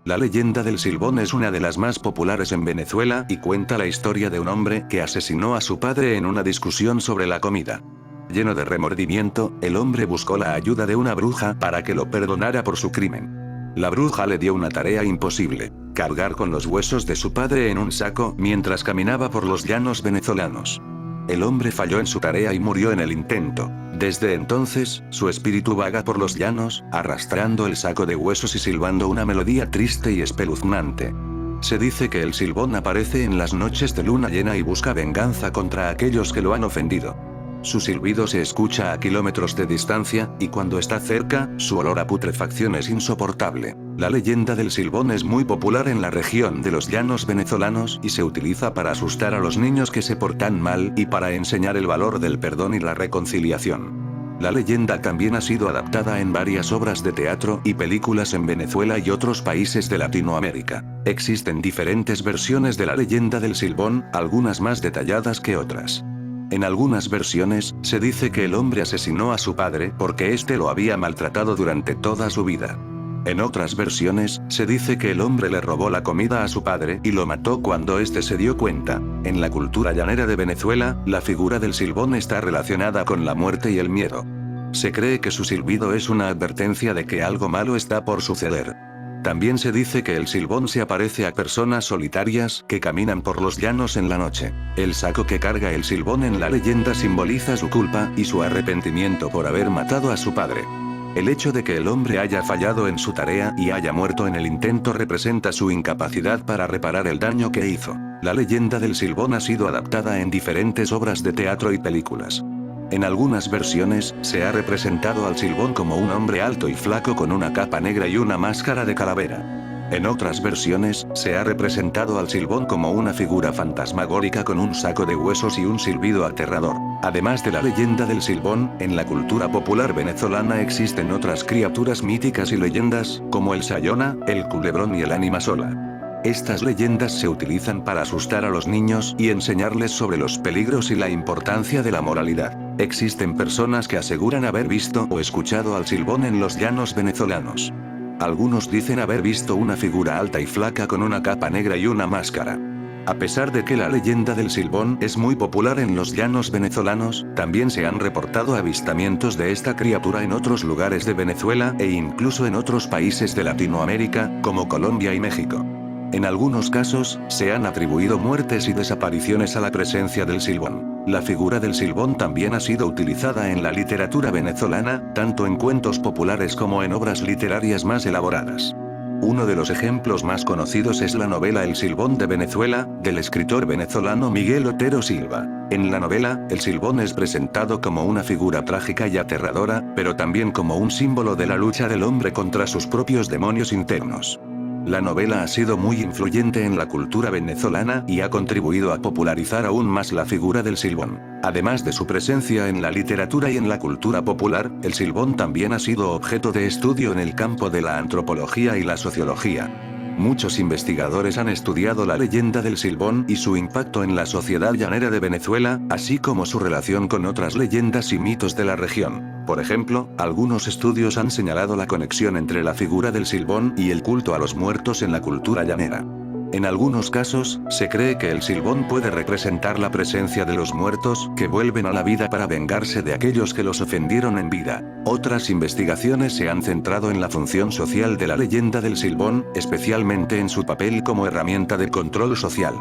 La leyenda del Silbón es una de las más populares en Venezuela y cuenta la historia de un hombre que asesinó a su padre en una discusión sobre la comida. Lleno de remordimiento, el hombre buscó la ayuda de una bruja para que lo perdonara por su crimen. La bruja le dio una tarea imposible: cargar con los huesos de su padre en un saco mientras caminaba por los llanos venezolanos. El hombre falló en su tarea y murió en el intento. Desde entonces, su espíritu vaga por los llanos, arrastrando el saco de huesos y silbando una melodía triste y espeluznante. Se dice que el Silbón aparece en las noches de luna llena y busca venganza contra aquellos que lo han ofendido. Su silbido se escucha a kilómetros de distancia, y cuando está cerca, su olor a putrefacción es insoportable. La leyenda del Silbón es muy popular en la región de los llanos venezolanos y se utiliza para asustar a los niños que se portan mal y para enseñar el valor del perdón y la reconciliación. La leyenda también ha sido adaptada en varias obras de teatro y películas en Venezuela y otros países de Latinoamérica. Existen diferentes versiones de la leyenda del Silbón, algunas más detalladas que otras. En algunas versiones, se dice que el hombre asesinó a su padre porque éste lo había maltratado durante toda su vida. En otras versiones, se dice que el hombre le robó la comida a su padre y lo mató cuando éste se dio cuenta. En la cultura llanera de Venezuela, la figura del Silbón está relacionada con la muerte y el miedo. Se cree que su silbido es una advertencia de que algo malo está por suceder. También se dice que el Silbón se aparece a personas solitarias que caminan por los llanos en la noche. El saco que carga el Silbón en la leyenda simboliza su culpa y su arrepentimiento por haber matado a su padre. El hecho de que el hombre haya fallado en su tarea y haya muerto en el intento representa su incapacidad para reparar el daño que hizo. La leyenda del Silbón ha sido adaptada en diferentes obras de teatro y películas. En algunas versiones, se ha representado al Silbón como un hombre alto y flaco con una capa negra y una máscara de calavera. En otras versiones, se ha representado al Silbón como una figura fantasmagórica con un saco de huesos y un silbido aterrador. Además de la leyenda del Silbón, en la cultura popular venezolana existen otras criaturas míticas y leyendas, como el Sayona, el Culebrón y el Ánima Sola. Estas leyendas se utilizan para asustar a los niños y enseñarles sobre los peligros y la importancia de la moralidad. Existen personas que aseguran haber visto o escuchado al Silbón en los llanos venezolanos. Algunos dicen haber visto una figura alta y flaca con una capa negra y una máscara. A pesar de que la leyenda del Silbón es muy popular en los llanos venezolanos, también se han reportado avistamientos de esta criatura en otros lugares de Venezuela e incluso en otros países de Latinoamérica, como Colombia y México. En algunos casos, se han atribuido muertes y desapariciones a la presencia del Silbón. La figura del Silbón también ha sido utilizada en la literatura venezolana, tanto en cuentos populares como en obras literarias más elaboradas. Uno de los ejemplos más conocidos es la novela El Silbón de Venezuela, del escritor venezolano Miguel Otero Silva. En la novela, el Silbón es presentado como una figura trágica y aterradora, pero también como un símbolo de la lucha del hombre contra sus propios demonios internos. La novela ha sido muy influyente en la cultura venezolana y ha contribuido a popularizar aún más la figura del Silbón. Además de su presencia en la literatura y en la cultura popular, el Silbón también ha sido objeto de estudio en el campo de la antropología y la sociología. Muchos investigadores han estudiado la leyenda del Silbón y su impacto en la sociedad llanera de Venezuela, así como su relación con otras leyendas y mitos de la región. Por ejemplo, algunos estudios han señalado la conexión entre la figura del Silbón y el culto a los muertos en la cultura llanera. En algunos casos, se cree que el Silbón puede representar la presencia de los muertos que vuelven a la vida para vengarse de aquellos que los ofendieron en vida. Otras investigaciones se han centrado en la función social de la leyenda del Silbón, especialmente en su papel como herramienta de control social.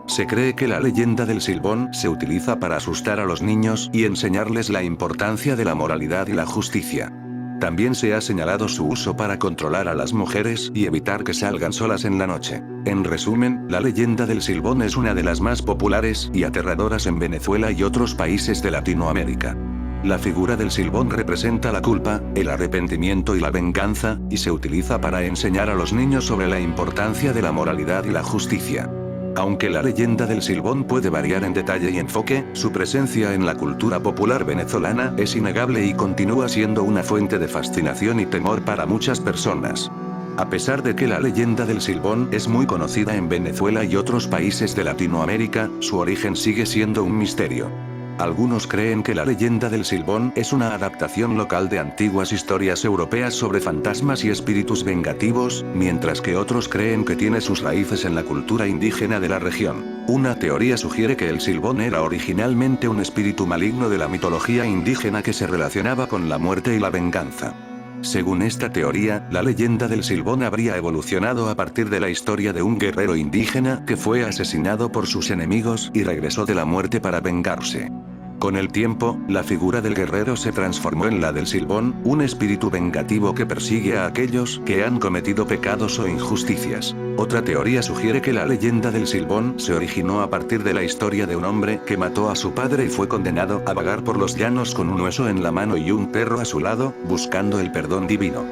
Se cree que la leyenda del Silbón se utiliza para asustar a los niños y enseñarles la importancia de la moralidad y la justicia. También se ha señalado su uso para controlar a las mujeres y evitar que salgan solas en la noche. En resumen, la leyenda del Silbón es una de las más populares y aterradoras en Venezuela y otros países de Latinoamérica. La figura del Silbón representa la culpa, el arrepentimiento y la venganza, y se utiliza para enseñar a los niños sobre la importancia de la moralidad y la justicia. Aunque la leyenda del Silbón puede variar en detalle y enfoque, su presencia en la cultura popular venezolana es innegable y continúa siendo una fuente de fascinación y temor para muchas personas. A pesar de que la leyenda del Silbón es muy conocida en Venezuela y otros países de Latinoamérica, su origen sigue siendo un misterio. Algunos creen que la leyenda del Silbón es una adaptación local de antiguas historias europeas sobre fantasmas y espíritus vengativos, mientras que otros creen que tiene sus raíces en la cultura indígena de la región. Una teoría sugiere que el Silbón era originalmente un espíritu maligno de la mitología indígena que se relacionaba con la muerte y la venganza. Según esta teoría, la leyenda del Silbón habría evolucionado a partir de la historia de un guerrero indígena que fue asesinado por sus enemigos y regresó de la muerte para vengarse. Con el tiempo, la figura del guerrero se transformó en la del Silbón, un espíritu vengativo que persigue a aquellos que han cometido pecados o injusticias. Otra teoría sugiere que la leyenda del Silbón se originó a partir de la historia de un hombre que mató a su padre y fue condenado a vagar por los llanos con un hueso en la mano y un perro a su lado, buscando el perdón divino.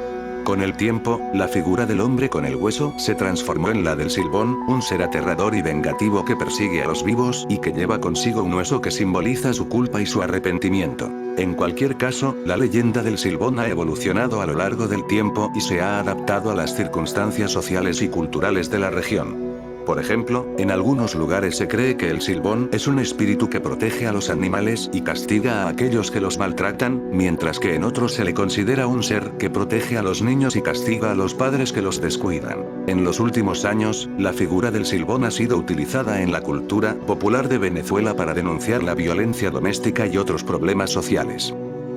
Con el tiempo, la figura del hombre con el hueso se transformó en la del Silbón, un ser aterrador y vengativo que persigue a los vivos y que lleva consigo un hueso que simboliza su culpa y su arrepentimiento. En cualquier caso, la leyenda del Silbón ha evolucionado a lo largo del tiempo y se ha adaptado a las circunstancias sociales y culturales de la región. Por ejemplo, en algunos lugares se cree que el Silbón es un espíritu que protege a los animales y castiga a aquellos que los maltratan, mientras que en otros se le considera un ser que protege a los niños y castiga a los padres que los descuidan. En los últimos años, la figura del Silbón ha sido utilizada en la cultura popular de Venezuela para denunciar la violencia doméstica y otros problemas sociales.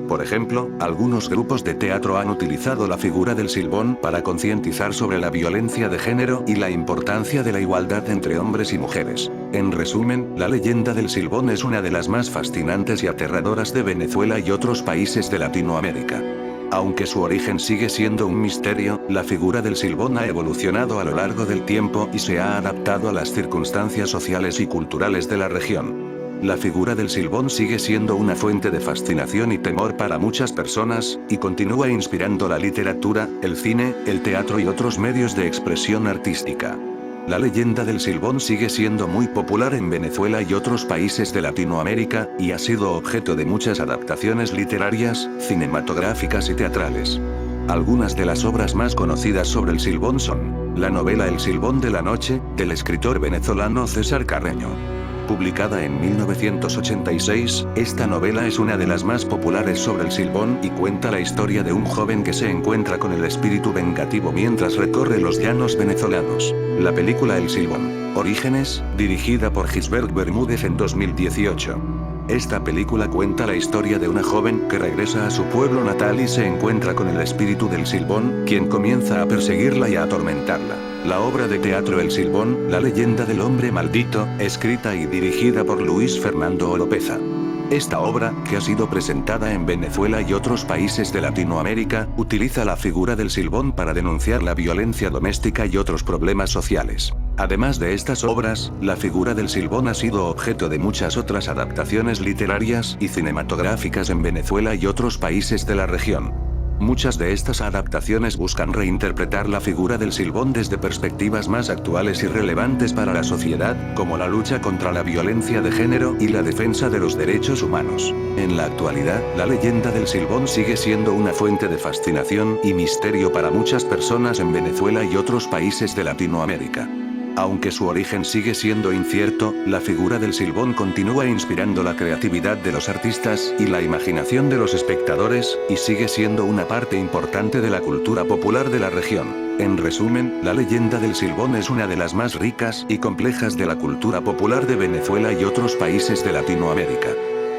Por ejemplo, algunos grupos de teatro han utilizado la figura del Silbón para concientizar sobre la violencia de género y la importancia de la igualdad entre hombres y mujeres. En resumen, la leyenda del Silbón es una de las más fascinantes y aterradoras de Venezuela y otros países de Latinoamérica. Aunque su origen sigue siendo un misterio, la figura del Silbón ha evolucionado a lo largo del tiempo y se ha adaptado a las circunstancias sociales y culturales de la región. La figura del Silbón sigue siendo una fuente de fascinación y temor para muchas personas, y continúa inspirando la literatura, el cine, el teatro y otros medios de expresión artística. La leyenda del Silbón sigue siendo muy popular en Venezuela y otros países de Latinoamérica, y ha sido objeto de muchas adaptaciones literarias, cinematográficas y teatrales. Algunas de las obras más conocidas sobre el Silbón son la novela El Silbón de la Noche, del escritor venezolano César Carreño. Publicada en 1986, esta novela es una de las más populares sobre el Silbón y cuenta la historia de un joven que se encuentra con el espíritu vengativo mientras recorre los llanos venezolanos. La película El Silbón, Orígenes, dirigida por Gisbert Bermúdez en 2018. Esta película cuenta la historia de una joven que regresa a su pueblo natal y se encuentra con el espíritu del Silbón, quien comienza a perseguirla y a atormentarla. La obra de teatro El Silbón, la leyenda del hombre maldito, escrita y dirigida por Luis Fernando Oropeza. Esta obra, que ha sido presentada en Venezuela y otros países de Latinoamérica, utiliza la figura del Silbón para denunciar la violencia doméstica y otros problemas sociales. Además de estas obras, la figura del Silbón ha sido objeto de muchas otras adaptaciones literarias y cinematográficas en Venezuela y otros países de la región. Muchas de estas adaptaciones buscan reinterpretar la figura del Silbón desde perspectivas más actuales y relevantes para la sociedad, como la lucha contra la violencia de género y la defensa de los derechos humanos. En la actualidad, la leyenda del Silbón sigue siendo una fuente de fascinación y misterio para muchas personas en Venezuela y otros países de Latinoamérica. Aunque su origen sigue siendo incierto, la figura del Silbón continúa inspirando la creatividad de los artistas y la imaginación de los espectadores, y sigue siendo una parte importante de la cultura popular de la región. En resumen, la leyenda del Silbón es una de las más ricas y complejas de la cultura popular de Venezuela y otros países de Latinoamérica.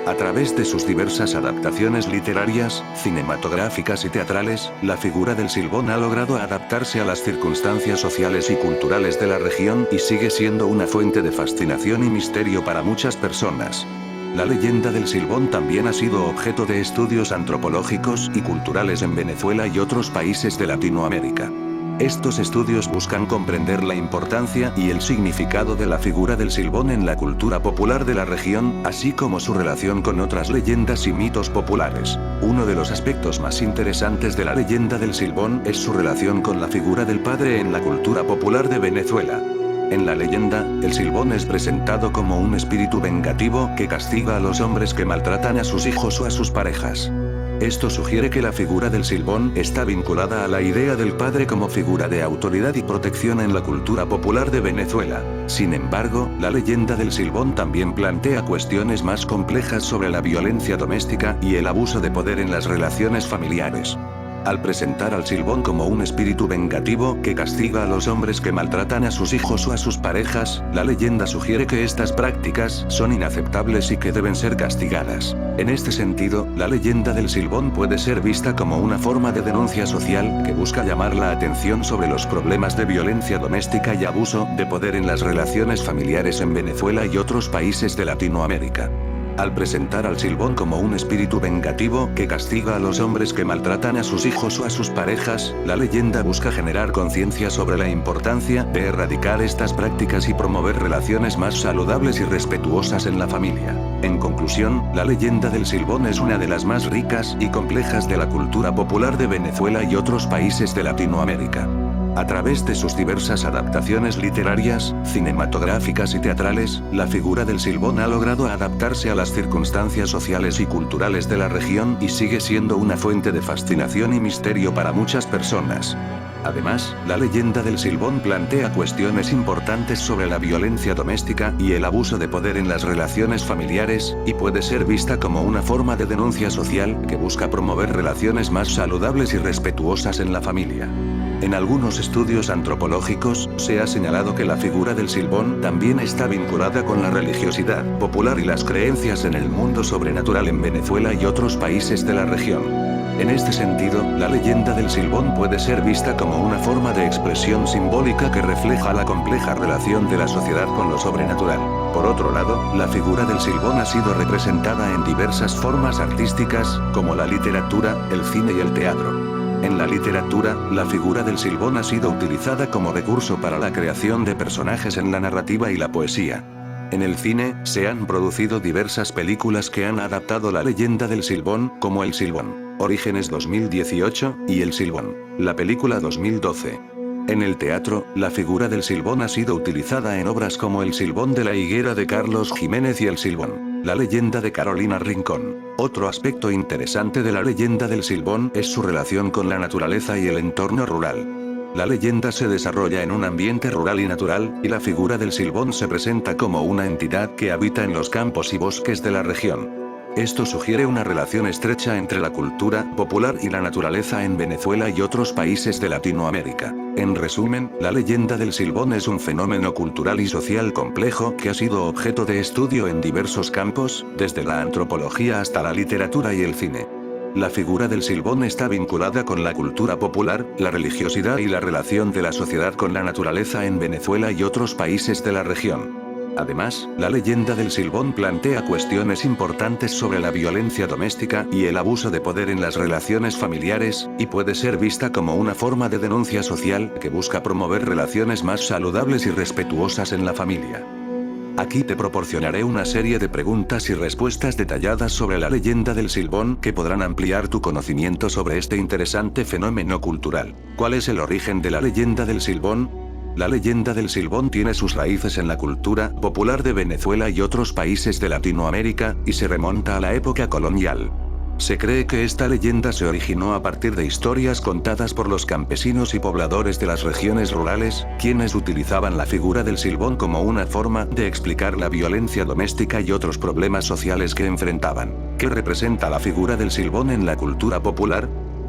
A través de sus diversas adaptaciones literarias, cinematográficas y teatrales, la figura del Silbón ha logrado adaptarse a las circunstancias sociales y culturales de la región y sigue siendo una fuente de fascinación y misterio para muchas personas. La leyenda del Silbón también ha sido objeto de estudios antropológicos y culturales en Venezuela y otros países de Latinoamérica. Estos estudios buscan comprender la importancia y el significado de la figura del Silbón en la cultura popular de la región, así como su relación con otras leyendas y mitos populares. Uno de los aspectos más interesantes de la leyenda del Silbón es su relación con la figura del padre en la cultura popular de Venezuela. En la leyenda, el Silbón es presentado como un espíritu vengativo que castiga a los hombres que maltratan a sus hijos o a sus parejas. Esto sugiere que la figura del Silbón está vinculada a la idea del padre como figura de autoridad y protección en la cultura popular de Venezuela. Sin embargo, la leyenda del Silbón también plantea cuestiones más complejas sobre la violencia doméstica y el abuso de poder en las relaciones familiares. Al presentar al Silbón como un espíritu vengativo que castiga a los hombres que maltratan a sus hijos o a sus parejas, la leyenda sugiere que estas prácticas son inaceptables y que deben ser castigadas. En este sentido, la leyenda del Silbón puede ser vista como una forma de denuncia social que busca llamar la atención sobre los problemas de violencia doméstica y abuso de poder en las relaciones familiares en Venezuela y otros países de Latinoamérica. Al presentar al Silbón como un espíritu vengativo que castiga a los hombres que maltratan a sus hijos o a sus parejas, la leyenda busca generar conciencia sobre la importancia de erradicar estas prácticas y promover relaciones más saludables y respetuosas en la familia. En conclusión, la leyenda del Silbón es una de las más ricas y complejas de la cultura popular de Venezuela y otros países de Latinoamérica. A través de sus diversas adaptaciones literarias, cinematográficas y teatrales, la figura del Silbón ha logrado adaptarse a las circunstancias sociales y culturales de la región y sigue siendo una fuente de fascinación y misterio para muchas personas. Además, la leyenda del Silbón plantea cuestiones importantes sobre la violencia doméstica y el abuso de poder en las relaciones familiares, y puede ser vista como una forma de denuncia social que busca promover relaciones más saludables y respetuosas en la familia. En algunos estudios antropológicos, se ha señalado que la figura del Silbón también está vinculada con la religiosidad popular y las creencias en el mundo sobrenatural en Venezuela y otros países de la región. En este sentido, la leyenda del Silbón puede ser vista como una forma de expresión simbólica que refleja la compleja relación de la sociedad con lo sobrenatural. Por otro lado, la figura del Silbón ha sido representada en diversas formas artísticas, como la literatura, el cine y el teatro. En la literatura, la figura del Silbón ha sido utilizada como recurso para la creación de personajes en la narrativa y la poesía. En el cine, se han producido diversas películas que han adaptado la leyenda del Silbón, como El Silbón, Orígenes 2018, y El Silbón, la película 2012. En el teatro, la figura del Silbón ha sido utilizada en obras como El Silbón de la Higuera de Carlos Jiménez y El Silbón, la leyenda de Carolina Rincón. Otro aspecto interesante de la leyenda del Silbón es su relación con la naturaleza y el entorno rural. La leyenda se desarrolla en un ambiente rural y natural, y la figura del Silbón se presenta como una entidad que habita en los campos y bosques de la región. Esto sugiere una relación estrecha entre la cultura popular y la naturaleza en Venezuela y otros países de Latinoamérica. En resumen, la leyenda del Silbón es un fenómeno cultural y social complejo que ha sido objeto de estudio en diversos campos, desde la antropología hasta la literatura y el cine. La figura del Silbón está vinculada con la cultura popular, la religiosidad y la relación de la sociedad con la naturaleza en Venezuela y otros países de la región. Además, la leyenda del Silbón plantea cuestiones importantes sobre la violencia doméstica y el abuso de poder en las relaciones familiares, y puede ser vista como una forma de denuncia social que busca promover relaciones más saludables y respetuosas en la familia. Aquí te proporcionaré una serie de preguntas y respuestas detalladas sobre la leyenda del Silbón que podrán ampliar tu conocimiento sobre este interesante fenómeno cultural. ¿Cuál es el origen de la leyenda del Silbón? La leyenda del Silbón tiene sus raíces en la cultura popular de Venezuela y otros países de Latinoamérica, y se remonta a la época colonial. Se cree que esta leyenda se originó a partir de historias contadas por los campesinos y pobladores de las regiones rurales, quienes utilizaban la figura del Silbón como una forma de explicar la violencia doméstica y otros problemas sociales que enfrentaban. ¿Qué representa la figura del Silbón en la cultura popular?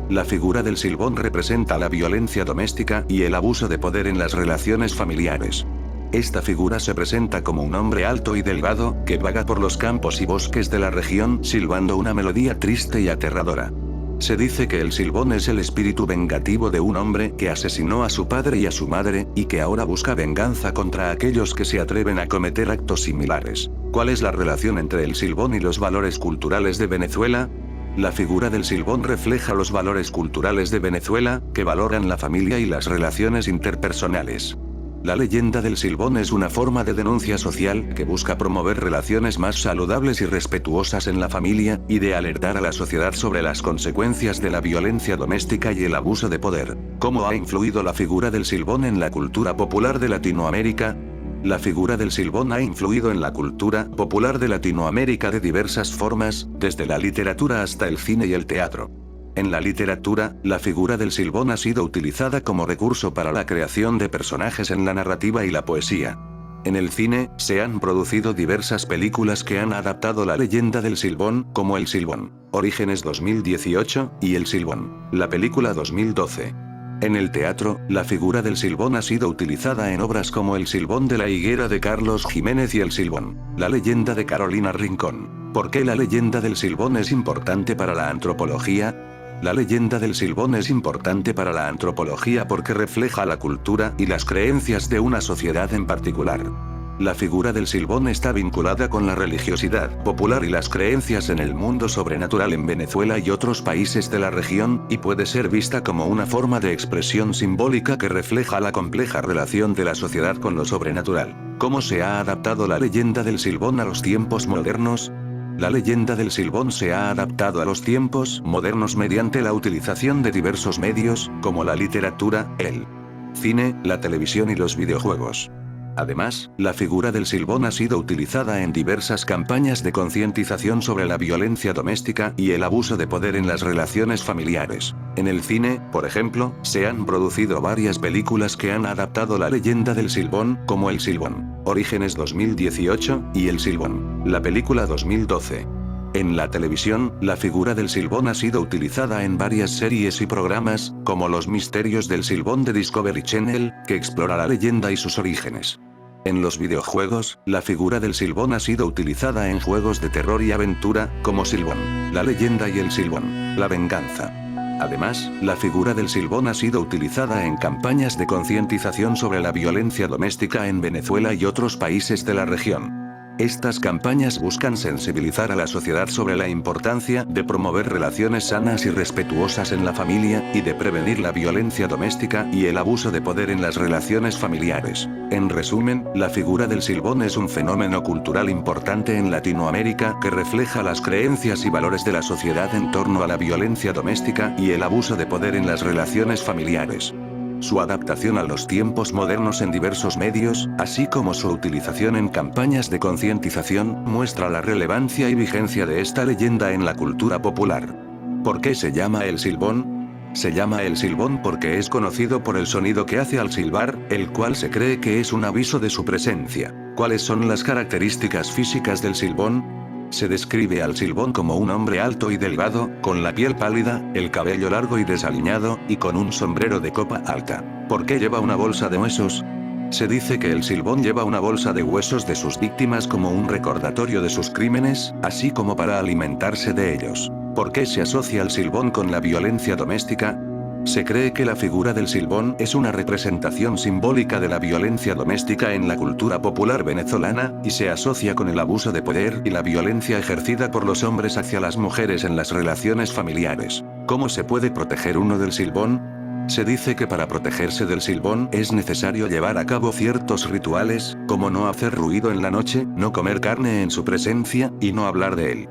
La figura del Silbón representa la violencia doméstica y el abuso de poder en las relaciones familiares. Esta figura se presenta como un hombre alto y delgado, que vaga por los campos y bosques de la región silbando una melodía triste y aterradora. Se dice que el Silbón es el espíritu vengativo de un hombre que asesinó a su padre y a su madre, y que ahora busca venganza contra aquellos que se atreven a cometer actos similares. ¿Cuál es la relación entre el Silbón y los valores culturales de Venezuela? La figura del Silbón refleja los valores culturales de Venezuela, que valoran la familia y las relaciones interpersonales. La leyenda del Silbón es una forma de denuncia social que busca promover relaciones más saludables y respetuosas en la familia, y de alertar a la sociedad sobre las consecuencias de la violencia doméstica y el abuso de poder. ¿Cómo ha influido la figura del Silbón en la cultura popular de Latinoamérica? la figura del Silbón ha influido en la cultura popular de Latinoamérica de diversas formas, desde la literatura hasta el cine y el teatro. En la literatura, la figura del Silbón ha sido utilizada como recurso para la creación de personajes en la narrativa y la poesía. En el cine, se han producido diversas películas que han adaptado la leyenda del Silbón, como El Silbón, Orígenes 2018, y El Silbón, la película 2012. En el teatro, la figura del Silbón ha sido utilizada en obras como El Silbón de la Higuera de Carlos Jiménez y El Silbón, la leyenda de Carolina Rincón. ¿Por qué la leyenda del Silbón es importante para la antropología? La leyenda del Silbón es importante para la antropología porque refleja la cultura y las creencias de una sociedad en particular. La figura del Silbón está vinculada con la religiosidad popular y las creencias en el mundo sobrenatural en Venezuela y otros países de la región, y puede ser vista como una forma de expresión simbólica que refleja la compleja relación de la sociedad con lo sobrenatural. ¿Cómo se ha adaptado la leyenda del Silbón a los tiempos modernos? La leyenda del Silbón se ha adaptado a los tiempos modernos mediante la utilización de diversos medios, como la literatura, el cine, la televisión y los videojuegos. Además, la figura del Silbón ha sido utilizada en diversas campañas de concientización sobre la violencia doméstica y el abuso de poder en las relaciones familiares. En el cine, por ejemplo, se han producido varias películas que han adaptado la leyenda del Silbón, como El Silbón, Orígenes 2018, y El Silbón, la película 2012. En la televisión, la figura del Silbón ha sido utilizada en varias series y programas, como Los Misterios del Silbón de Discovery Channel, que explora la leyenda y sus orígenes. En los videojuegos, la figura del Silbón ha sido utilizada en juegos de terror y aventura, como Silbón, la leyenda y El Silbón, la venganza. Además, la figura del Silbón ha sido utilizada en campañas de concientización sobre la violencia doméstica en Venezuela y otros países de la región. Estas campañas buscan sensibilizar a la sociedad sobre la importancia de promover relaciones sanas y respetuosas en la familia, y de prevenir la violencia doméstica y el abuso de poder en las relaciones familiares. En resumen, la figura del Silbón es un fenómeno cultural importante en Latinoamérica que refleja las creencias y valores de la sociedad en torno a la violencia doméstica y el abuso de poder en las relaciones familiares. Su adaptación a los tiempos modernos en diversos medios, así como su utilización en campañas de concientización, muestra la relevancia y vigencia de esta leyenda en la cultura popular. ¿Por qué se llama el Silbón? Se llama el Silbón porque es conocido por el sonido que hace al silbar, el cual se cree que es un aviso de su presencia. ¿Cuáles son las características físicas del Silbón? Se describe al Silbón como un hombre alto y delgado, con la piel pálida, el cabello largo y desaliñado, y con un sombrero de copa alta. ¿Por qué lleva una bolsa de huesos? Se dice que el Silbón lleva una bolsa de huesos de sus víctimas como un recordatorio de sus crímenes, así como para alimentarse de ellos. ¿Por qué se asocia el Silbón con la violencia doméstica? Se cree que la figura del Silbón es una representación simbólica de la violencia doméstica en la cultura popular venezolana, y se asocia con el abuso de poder y la violencia ejercida por los hombres hacia las mujeres en las relaciones familiares. ¿Cómo se puede proteger uno del Silbón? Se dice que para protegerse del Silbón es necesario llevar a cabo ciertos rituales, como no hacer ruido en la noche, no comer carne en su presencia, y no hablar de él.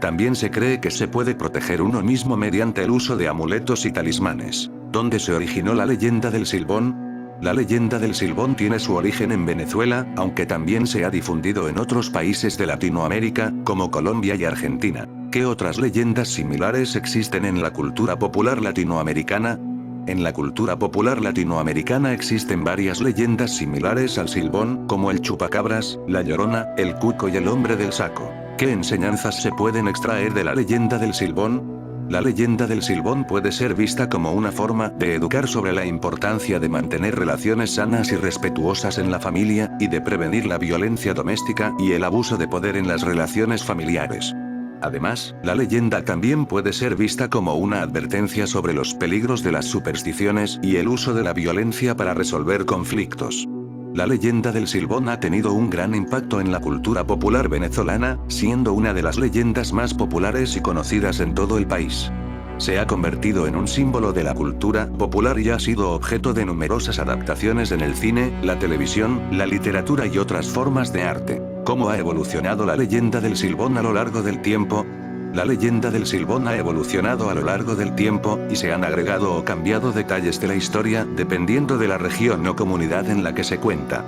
También se cree que se puede proteger uno mismo mediante el uso de amuletos y talismanes. ¿Dónde se originó la leyenda del Silbón? La leyenda del Silbón tiene su origen en Venezuela, aunque también se ha difundido en otros países de Latinoamérica, como Colombia y Argentina. ¿Qué otras leyendas similares existen en la cultura popular latinoamericana? En la cultura popular latinoamericana existen varias leyendas similares al Silbón, como el Chupacabras, la Llorona, el Cuco y el Hombre del Saco. ¿Qué enseñanzas se pueden extraer de la leyenda del Silbón? La leyenda del Silbón puede ser vista como una forma de educar sobre la importancia de mantener relaciones sanas y respetuosas en la familia, y de prevenir la violencia doméstica y el abuso de poder en las relaciones familiares. Además, la leyenda también puede ser vista como una advertencia sobre los peligros de las supersticiones y el uso de la violencia para resolver conflictos. La leyenda del Silbón ha tenido un gran impacto en la cultura popular venezolana, siendo una de las leyendas más populares y conocidas en todo el país. Se ha convertido en un símbolo de la cultura popular y ha sido objeto de numerosas adaptaciones en el cine, la televisión, la literatura y otras formas de arte. ¿Cómo ha evolucionado la leyenda del Silbón a lo largo del tiempo? La leyenda del Silbón ha evolucionado a lo largo del tiempo, y se han agregado o cambiado detalles de la historia, dependiendo de la región o comunidad en la que se cuenta.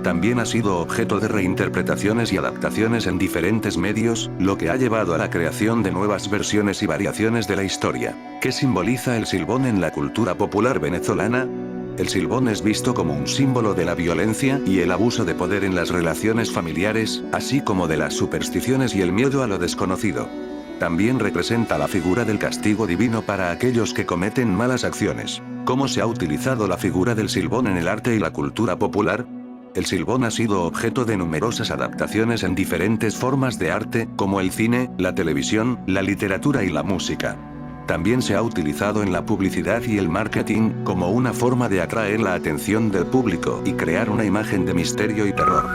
También ha sido objeto de reinterpretaciones y adaptaciones en diferentes medios, lo que ha llevado a la creación de nuevas versiones y variaciones de la historia. ¿Qué simboliza el Silbón en la cultura popular venezolana? El Silbón es visto como un símbolo de la violencia y el abuso de poder en las relaciones familiares, así como de las supersticiones y el miedo a lo desconocido. También representa la figura del castigo divino para aquellos que cometen malas acciones. ¿Cómo se ha utilizado la figura del Silbón en el arte y la cultura popular? El Silbón ha sido objeto de numerosas adaptaciones en diferentes formas de arte, como el cine, la televisión, la literatura y la música. También se ha utilizado en la publicidad y el marketing, como una forma de atraer la atención del público y crear una imagen de misterio y terror.